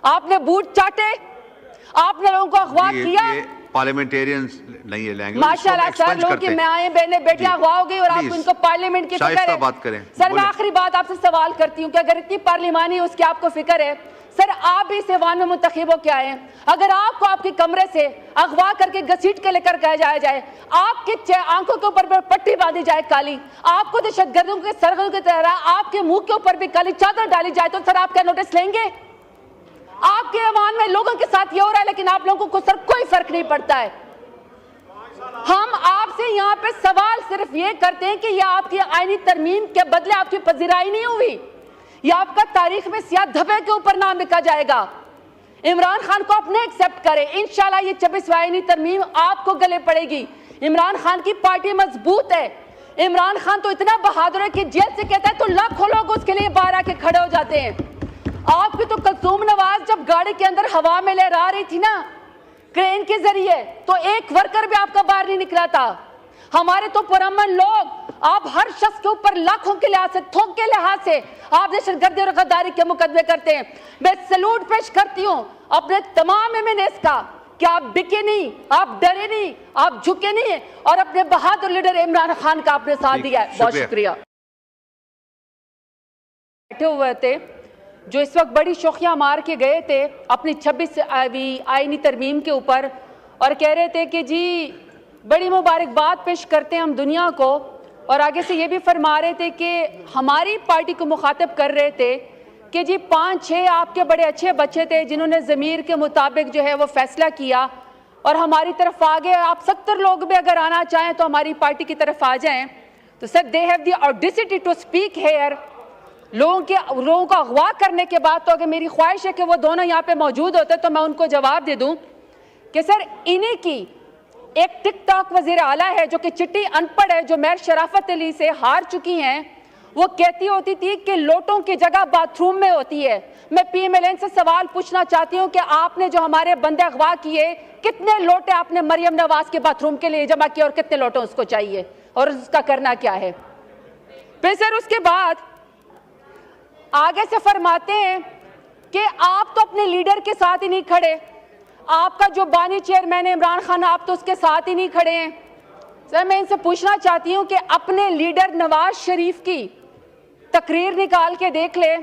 आपने बूट चाटे, आपने लोगों को अगवा किया। पार्लियामेंटेरियंस नहीं है लैंग्वेज, माशाल्लाह सर, लोगों की माएं बहनें बेटियां अगवा हो गई और आप उनको पार्लियामेंट की फिक्र है। बात करें सर मैं आखिरी बात आपसे सवाल करती हूँ कि अगर इतनी पार्लिमानी उसकी आपको फिक्र है, सर आप भी इस ऐवान में मुंतखब हो के आए हैं, अगर आपको आपके कमरे से अगवा करके घसीट के लेकर गया जाए, आपके आंखों के ऊपर पट्टी बांधी जाए काली, आपको दहशतगर्दों के सरगर्दों की तरह आपके मुंह के ऊपर भी काली चादर डाली जाए, तो सर आप क्या नोटिस लेंगे? आपके ऐवान में लोगों के साथ ये हो रहा है, लेकिन आप लोगों को सर कोई फर्क नहीं पड़ता है। हम आपसे यहाँ पे सवाल सिर्फ ये करते हैं कि ये आपकी आईनी तरमीम के बदले आपकी पजीराई नहीं हुई, ये आपका तारीख में सियाह धब्बे के ऊपर नाम लिखा जाएगा। इमरान खान को अपने एक्सेप्ट करें, इंशाल्लाह ये 26वीं आईनी तरमीम आपको गले पड़ेगी। इमरान खान की पार्टी मजबूत है, इमरान खान तो इतना बहादुर है कि जेल से कहता है तो लाखों लोग उसके लिए बाहर आके खड़े हो जाते हैं। आपकी तो कलसूम नवाज जब गाड़ी के अंदर हवा में लहरा रही थी ना क्रेन के जरिए, तो एक वर्कर भी आपका बाहर नहीं निकला था। हमारे तो पुरअमन लोग, आप हर शख्स के ऊपर लाखों के लिहाज से, थोक के लिहाज से आप दहशतगर्दी और गद्दारी के मुकदमे करते हैं। मैं सैल्यूट पेश करती हूँ अपने तमाम एमएनएस का कि आप बिके नहीं, आप डरे नहीं, आप झुके नहीं, और अपने बहादुर लीडर इमरान खान का आपने साथ दिया है। बहुत शुक्रिया। बैठे हुए थे जो इस वक्त बड़ी शोखियां मार के गए थे अपनी 26वीं आईनी तरमीम के ऊपर, और कह रहे थे कि जी बड़ी मुबारकबाद पेश करते हैं हम दुनिया को, और आगे से ये भी फरमा रहे थे कि हमारी पार्टी को मुखातब कर रहे थे कि जी 5-6 आपके बड़े अच्छे बच्चे थे जिन्होंने ज़मीर के मुताबिक जो है वो फैसला किया और हमारी तरफ आ गए। आप 70 लोग भी अगर आना चाहें तो हमारी पार्टी की तरफ आ जाएं। तो sir they have the audacity to speak here. लोगों को अगवा करने के बाद तो अगर मेरी ख्वाहिश है कि वो दोनों यहाँ पे मौजूद होते तो मैं उनको जवाब दे दूं कि सर इन्हीं की एक टिकटॉक वजीर आला है जो कि चिट्टी अनपढ़ है, जो मेयर शराफत अली से हार चुकी हैं, वो कहती होती थी कि लोटों की जगह बाथरूम में होती है। मैं पीएमएलएन से सवाल पूछना चाहती हूँ कि आपने जो हमारे बंदे अगवा किए, कितने लोटे आपने मरियम नवाज के बाथरूम के लिए जमा किए और कितने लोटे उसको चाहिए और उसका करना क्या है? फिर सर उसके बाद आगे से फरमाते हैं कि आप तो अपने लीडर के साथ ही नहीं खड़े, आपका जो बानी चेयरमैन है इमरान खान, आप तो उसके साथ ही नहीं खड़े हैं। सर मैं इनसे पूछना चाहती हूं कि अपने लीडर नवाज शरीफ की तकरीर निकाल के देख ले।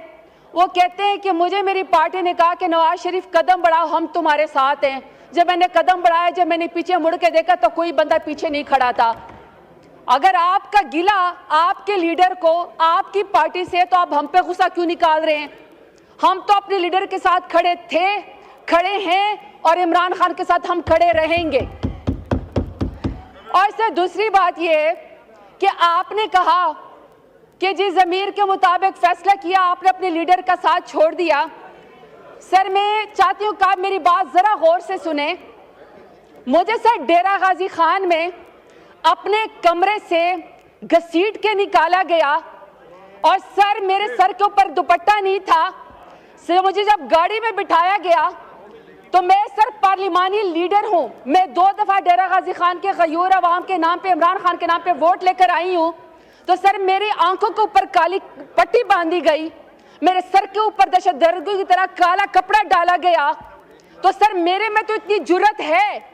वो कहते हैं कि मुझे मेरी पार्टी ने कहा कि नवाज शरीफ कदम बढ़ाओ, हम तुम्हारे साथ हैं। जब मैंने कदम बढ़ाया, जब मैंने पीछे मुड़ के देखा तो कोई बंदा पीछे नहीं खड़ा था। अगर आपका गिला आपके लीडर को आपकी पार्टी से, तो आप हम पे गुस्सा क्यों निकाल रहे हैं? हम तो अपने लीडर के साथ खड़े थे, खड़े हैं और इमरान खान के साथ हम खड़े रहेंगे। और सर दूसरी बात यह है कि आपने कहा कि जी ज़मीर के मुताबिक फैसला किया, आपने अपने लीडर का साथ छोड़ दिया। सर मैं चाहती हूँ कि आप मेरी बात जरा गौर से सुने। मुझे सर डेरा गाजी खान में अपने कमरे से घसीट के निकाला गया और सर मेरे सर के ऊपर दुपट्टा नहीं था। सर मुझे जब गाड़ी में बिठाया गया तो मैं सर पार्लिमानी लीडर हूं, मैं 2 दफा डेरा गाजी खान के गयूर अवाम के नाम पे, इमरान खान के नाम पे वोट लेकर आई हूं। तो सर मेरी आंखों के ऊपर काली पट्टी बांधी गई, मेरे सर के ऊपर दहशतगर्दों की तरह काला कपड़ा डाला गया। तो सर मेरे में तो इतनी जुर्रत है,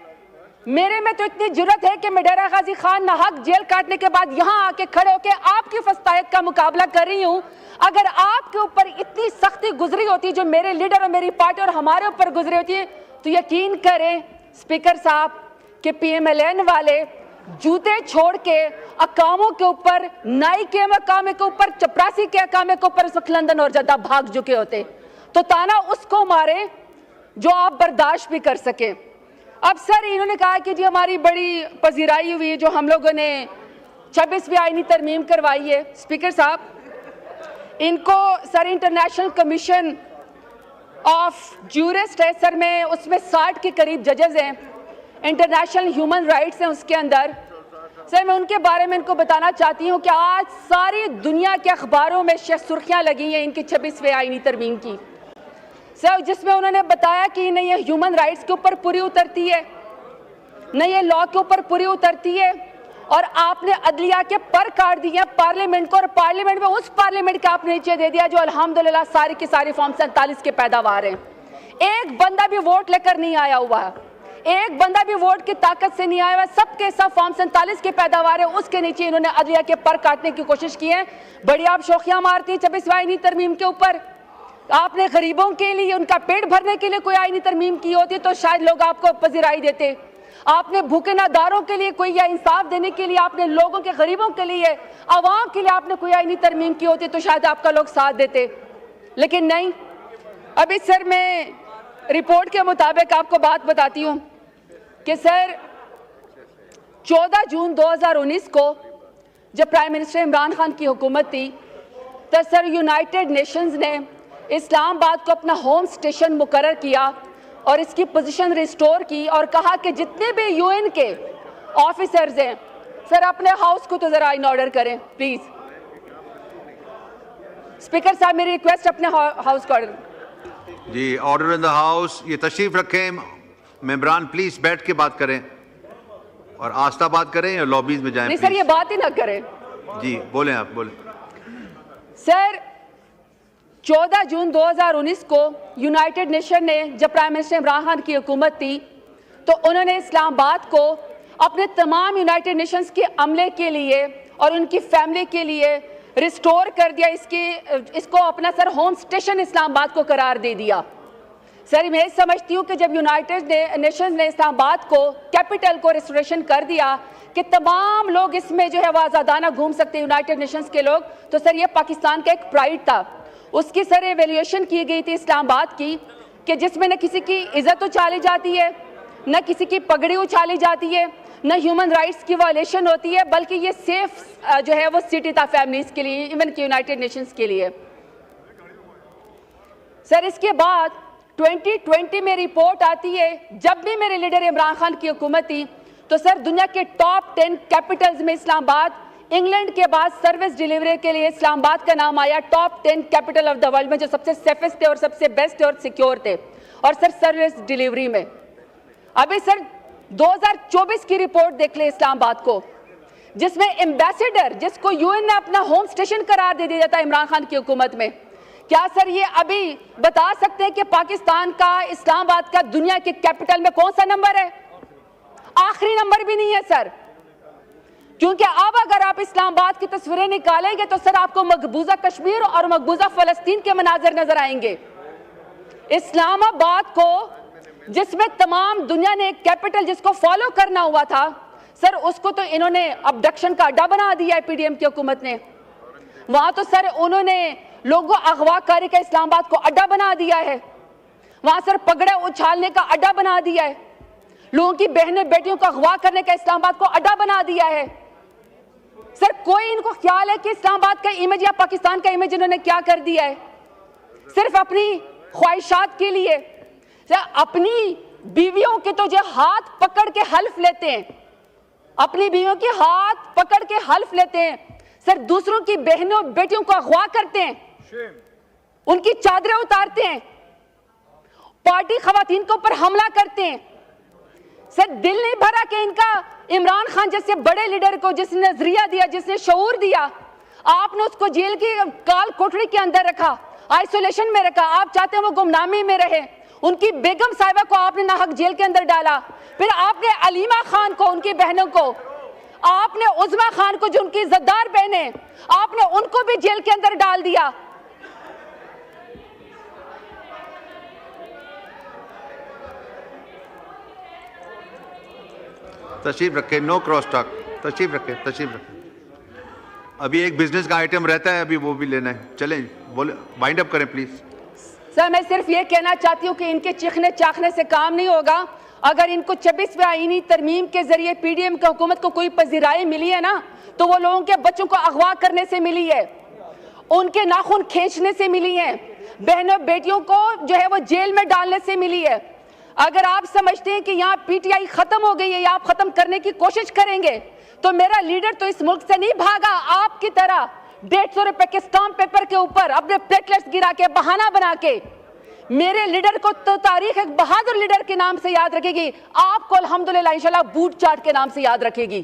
मेरे में तो इतनी जुर्रत है कि मैं डेरा गाजी खान नाहक जेल काटने के बाद यहाँ आके खड़े होकर आपकी फस्तायत का मुकाबला कर रही हूँ। अगर आपके ऊपर इतनी सख्ती गुजरी होती जो मेरे लीडर और मेरी पार्टी और हमारे ऊपर गुजरी होती है, तो यकीन करें स्पीकर साहब कि पीएमएलएन वाले जूते छोड़ के अकामों के ऊपर, नाई के मकामे के ऊपर, चपरासी के अकामे के ऊपर इस वक्त लंदन और जद्दा भाग चुके होते। तो ताना उसको मारे जो आप बर्दाश्त भी कर सके। अब सर इन्होंने कहा कि जी हमारी बड़ी पजीराई हुई है जो हम लोगों ने 26वीं आईनी तरमीम करवाई है। स्पीकर साहब इनको sir international commission of jurist है सर, में उसमें 60 के करीब जजेस हैं, इंटरनेशनल ह्यूमन राइट्स हैं उसके अंदर। सर मैं उनके बारे में इनको बताना चाहती हूँ कि आज सारी दुनिया के अखबारों में सुर्खियाँ लगी हैं इनकी 26वीं आईनी तरमीम की सर, जिसमें उन्होंने बताया कि नहीं ये ह्यूमन राइट्स के ऊपर पूरी उतरती है, नहीं ये लॉ के ऊपर पूरी उतरती है, और आपने अदलिया के पर काट दिए पार्लियामेंट को, और पार्लियामेंट में उस पार्लियामेंट का आपने नीचे दे दिया जो अल्हम्दुलिल्लाह सारी की सारी फॉर्म 47 के पैदावार हैं। ایک بندہ بھی ووٹ لے کر نہیں آیا ہوا ہے, ایک بندہ بھی ووٹ کی طاقت سے نہیں آیا ہوا. سب کے سب فارم 47 کی پیداوار ہے, اس کے نیچے انہوں نے عدلیہ کے پر کاٹنے کی کوشش کی ہے. بڑی آپ شوخیاں مارتی ہیں 26ویں آئینی ترمیم کے اوپر. آپ نے غریبوں کے لیے, ان کا پیٹ بھرنے کے لیے کوئی آئینی ترمیم کی ہوتی تو شاید لوگ آپ کو پذیرائی دیتے. آپ نے بھوکے ناداروں کے لیے کوئی, یا انصاف دینے کے لیے آپ نے لوگوں کے, غریبوں کے لیے, عوام کے لیے آپ نے کوئی آئینی ترمیم کی ہوتی تو شاید آپ کا لوگ ساتھ دیتے, لیکن نہیں. ابھی سر میں رپورٹ کے مطابق آپ کو بات بتاتی ہوں کہ سر 14 جون 2019 کو جب پرائم منسٹر عمران خان کی حکومت تھی تو سر یونائٹڈ نیشنز نے اسلام آباد کو اپنا ہوم اسٹیشن مقرر کیا اور اس کی پوزیشن ریسٹور کی, اور کہا کہ جتنے بھی یو این کے آفیسرز ہیں سر اپنے ہاؤس کو تو ذرا ان آرڈر کریں پلیز. اسپیکر صاحب میری ریکویسٹ اپنے ہاؤس کو آرڈر. جی آرڈر ان دا ہاؤس. یہ تشریف رکھیں ممبران, پلیز بیٹھ کے بات کریں اور آہستہ بات کریں یا لابیز میں جائیں. نہیں سر یہ بات ہی نہ کریں. جی بولیں, آپ بولیں. سر 14 جون 2019 کو یونائٹڈ نیشن نے جب پرائم منسٹر عمران خان کی حکومت تھی تو انہوں نے اسلام آباد کو اپنے تمام یونائٹڈ نیشنز کے عملے کے لیے اور ان کی فیملی کے لیے ریسٹور کر دیا. اس کو اپنا سر ہوم اسٹیشن اسلام آباد کو قرار دے دیا. سر میں سمجھتی ہوں کہ جب یونائٹڈ نیشنز نے اسلام آباد کو کیپٹل کو ریسٹوریشن کر دیا کہ تمام لوگ اس میں جو ہے وہ آزادانہ گھوم سکتے ہیں یونائٹڈ نیشنز کے لوگ, تو سر یہ پاکستان کا ایک پرائیڈ تھا. اس کی سر ایویلیویشن کی گئی تھی اسلام آباد کی کہ جس میں نہ کسی کی عزت اچھالی جاتی ہے, نہ کسی کی پگڑی اچھالی جاتی ہے, نہ ہیومن رائٹس کی وائلیشن ہوتی ہے, بلکہ یہ سیف جو ہے وہ سٹی تھا فیملیز کے لیے, ایون کہ یونائٹڈ نیشنز کے لیے. سر اس کے بعد 2020 میں رپورٹ آتی ہے, جب بھی میرے لیڈر عمران خان کی حکومت تھی تو سر دنیا کے ٹاپ 10 کیپٹلز میں اسلام آباد, انگلینڈ کے بعد سروس ڈیلیوری کے لیے اسلام آباد کا نام آیا top 10 capital of the world میں, جو سب سے سیفسٹ تھے اور سب سے بیسٹ تھے اور سیکیور تھے. اور سر سروس ڈیلیوری میں ابھی سر 2024 کی رپورٹ دیکھ لیں اسلام آباد کو, جس میں ایمبیسیڈر, جس کو یو این نے اپنا ہوم اسٹیشن قرار دے دیا تھا عمران خان کی حکومت میں, کیا سر یہ ابھی بتا سکتے ہیں کہ پاکستان کا, اسلام آباد کا دنیا کے کیپٹل میں کون سا نمبر ہے؟ آخری نمبر بھی نہیں ہے سر. کیونکہ اب اگر آپ اسلام آباد کی تصویریں نکالیں گے تو سر آپ کو مقبوضہ کشمیر اور مقبوضہ فلسطین کے مناظر نظر آئیں گے. اسلام آباد کو, جس میں تمام دنیا نے ایک کیپٹل جس کو فالو کرنا ہوا تھا سر, اس کو تو انہوں نے ابڈکشن کا اڈا بنا دیا ہے پی ڈی ایم کی حکومت نے. وہاں تو سر انہوں نے لوگوں اغوا کاری کا اسلام آباد کو اڈا بنا دیا ہے. وہاں سر پگڑے اچھالنے کا اڈا بنا دیا ہے, لوگوں کی بہنیں بیٹیوں کو اغوا کرنے کا اسلام آباد کو اڈا بنا دیا ہے. سر کوئی ان کو خیال ہے کہ اسلام آباد کا امیج یا پاکستان کا امیج انہوں نے کیا کر دیا ہے؟ صرف اپنی خواہشات کے لیے. اپنی بیویوں کے تو جو ہاتھ پکڑ کے حلف لیتے ہیں, اپنی بیویوں کے ہاتھ پکڑ کے حلف لیتے ہیں, سر دوسروں کی بہنوں بیٹیوں کو اغوا کرتے ہیں, ان کی چادریں اتارتے ہیں, پارٹی خواتین کے اوپر حملہ کرتے ہیں. سر دل نہیں بھرا کہ ان کا عمران خان جیسے بڑے لیڈر کو, جس نے نظریہ دیا, جس نے شعور دیا, آپ نے اس کو جیل کی کال کوٹری کے اندر رکھا, آئسولیشن میں رکھا. آپ چاہتے ہیں وہ گمنامی میں رہے. ان کی بیگم صاحبہ کو آپ نے ناحق جیل کے اندر ڈالا. پھر آپ نے علیمہ خان کو, ان کی بہنوں کو, آپ نے عظمیٰ خان کو جو ان کی عزتدار بہنیں, آپ نے ان کو بھی جیل کے اندر ڈال دیا. تشریف رکھیں, نو کراس ٹاک. تشریف رکھیں, تشریف رکھیں. ابھی ایک بزنس کا آئٹم رہتا ہے, ابھی وہ بھی لینا ہے. چلیں بولے, وائنڈ اپ کریں پلیز. سر میں صرف یہ کہنا چاہتی ہوں کہ ان کے چیخنے چاخنے سے کام نہیں ہوگا. اگر ان کو 26ویں آئینی ترمیم کے ذریعے پی ڈی ایم کی حکومت کو کوئی پذیرائی ملی ہے نا, تو وہ لوگوں کے بچوں کو اغوا کرنے سے ملی ہے, ان کے ناخن کھینچنے سے ملی ہے, بہنوں بیٹیوں کو جو ہے وہ جیل میں ڈالنے سے ملی ہے. اگر آپ سمجھتے ہیں کہ یہاں پی ٹی آئی ختم ہو گئی ہے یا آپ ختم کرنے کی کوشش کریں گے, تو میرا لیڈر تو اس ملک سے نہیں بھاگا آپ کی طرح 150 روپے کے اسٹامپ پیپر کے اوپر اپنے پلیٹلیٹس گرا کے, بہانہ بنا کے. میرے لیڈر کو تو تاریخ ایک بہادر لیڈر کے نام سے یاد رکھے گی, آپ کو الحمدللہ انشاءاللہ بوٹ چاٹ کے نام سے یاد رکھے گی.